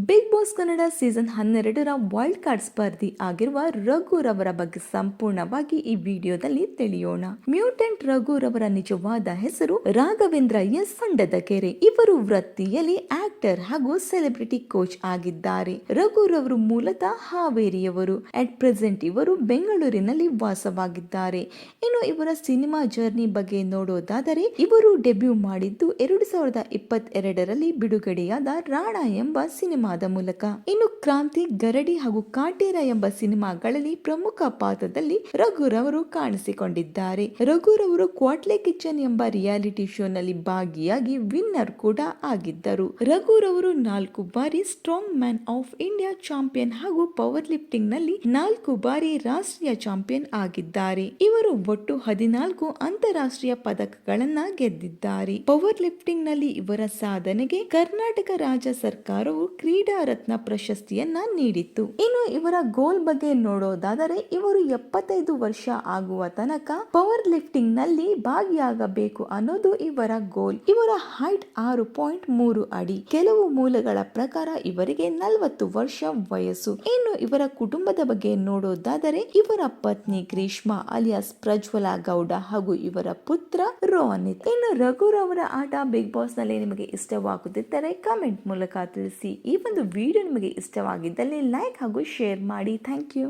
Big boss Kannada season 12ರ wild card ಸ್ಪರ್ಧಿ ಆಗಿರುವ ರಘುರವರ ಬಗ್ಗೆ ಸಂಪೂರ್ಣವಾಗಿ ಈ ವಿಡಿಯೋದಲ್ಲಿ ತಿಳಿಯೋಣ. ಮ್ಯೂಟೆಂಟ್ ರಘುರವರ ನಿಜವಾದ ಹೆಸರು ರಾಘವೇಂದ್ರ ಎಸ್ ಸಂಡದಕೆರೆ. ಇವರು ವೃತ್ತಿಯಲ್ಲಿ ಆಕ್ಟರ್ ಹಾಗೂ ಸೆಲೆಬ್ರಿಟಿ ಕೋಚ್ ಆಗಿದ್ದಾರೆ. ರಘುರವರು ಮೂಲತಃ ಹಾವೇರಿಯವರು. ಅಟ್ ಪ್ರೆಸೆಂಟ್ ಇವರು ಬೆಂಗಳೂರಿನಲ್ಲಿ ವಾಸವಾಗಿದ್ದಾರೆ. ಇನ್ನು ಇವರ ಸಿನಿಮಾ ಜರ್ನಿ ಬಗ್ಗೆ ನೋಡೋದಾದರೆ ಇವರು ಡೆಬ್ಯೂ ಮಾಡಿದ್ದು 2022ರಲ್ಲಿ ಬಿಡುಗಡೆಯಾದ ರಾಣ ಎಂಬ ಸಿನಿಮಾದ ಮೂಲಕ. ಇನ್ನು ಕ್ರಾಂತಿ, ಗರಡಿ ಹಾಗೂ ಕಾಟೇರ ಎಂಬ ಸಿನಿಮಾಗಳಲ್ಲಿ ಪ್ರಮುಖ ಪಾತ್ರದಲ್ಲಿ ರಘುರವರು ಕಾಣಿಸಿಕೊಂಡಿದ್ದಾರೆ. ರಘುರವರು ಕ್ವಾಟ್ಲೆ ಕಿಚನ್ ಎಂಬ ರಿಯಾಲಿಟಿ ಶೋನಲ್ಲಿ ಭಾಗಿಯಾಗಿ ವಿನ್ನರ್ ಕೂಡ ಆಗಿದ್ದರು. ರಘುರವರು 4 ಬಾರಿ strong man of India champion ಹಾಗೂ ಪವರ್ ಲಿಫ್ಟಿಂಗ್ ನಲ್ಲಿ 4 ಬಾರಿ ರಾಷ್ಟ್ರೀಯ ಚಾಂಪಿಯನ್ ಆಗಿದ್ದಾರೆ. ಇವರು ಒಟ್ಟು 14 ಅಂತಾರಾಷ್ಟ್ರೀಯ ಪದಕಗಳನ್ನ ಗೆದ್ದಿದ್ದಾರೆ. ಪವರ್ ಲಿಫ್ಟಿಂಗ್ ನಲ್ಲಿ ಇವರ ಸಾಧನೆಗೆ ಕರ್ನಾಟಕ ರಾಜ್ಯ ಸರ್ಕಾರವು ಕ್ರೀಡಾ ರತ್ನ ಪ್ರಶಸ್ತಿಯನ್ನ ನೀಡಿತ್ತು. ಇನ್ನು ಇವರ ಗೋಲ್ ಬಗ್ಗೆ ನೋಡೋದಾದರೆ ಇವರು 75 ವರ್ಷ ಆಗುವ ತನಕ ಪವರ್ ಲಿಫ್ಟಿಂಗ್ ನಲ್ಲಿ ಭಾಗಿಯಾಗಬೇಕು ಅನ್ನೋದು ಇವರ ಗೋಲ್. ಇವರ ಹೈಟ್ 6.3 ಅಡಿ. ಕೆಲವು ಮೂಲಗಳ ಪ್ರಕಾರ ಇವರಿಗೆ 40 ವರ್ಷ ವಯಸ್ಸು. ಇನ್ನು ಇವರ ಕುಟುಂಬದ ಬಗ್ಗೆ ನೋಡೋದಾದರೆ ಇವರ ಪತ್ನಿ ಗ್ರೀಷ್ಮಾ ಅಲಿಯಾಸ್ ಪ್ರಜ್ವಲ ಗೌಡ ಹಾಗೂ ಇವರ ಪುತ್ರ ರೋನಿತ್. ಇನ್ನು ರಘುರವರ ಆಟ ಬಿಗ್ ಬಾಸ್ ನಲ್ಲಿ ನಿಮಗೆ ಇಷ್ಟವಾಗುತ್ತಿದ್ದರೆ ಕಾಮೆಂಟ್ ಮೂಲಕ ತಿಳಿಸಿ. ಈ ಒಂದು ವಿಡಿಯೋ ನಿಮಗೆ ಇಷ್ಟವಾಗಿದ್ದಲ್ಲಿ ಲೈಕ್ ಹಾಗೂ ಶೇರ್ ಮಾಡಿ. Thank you.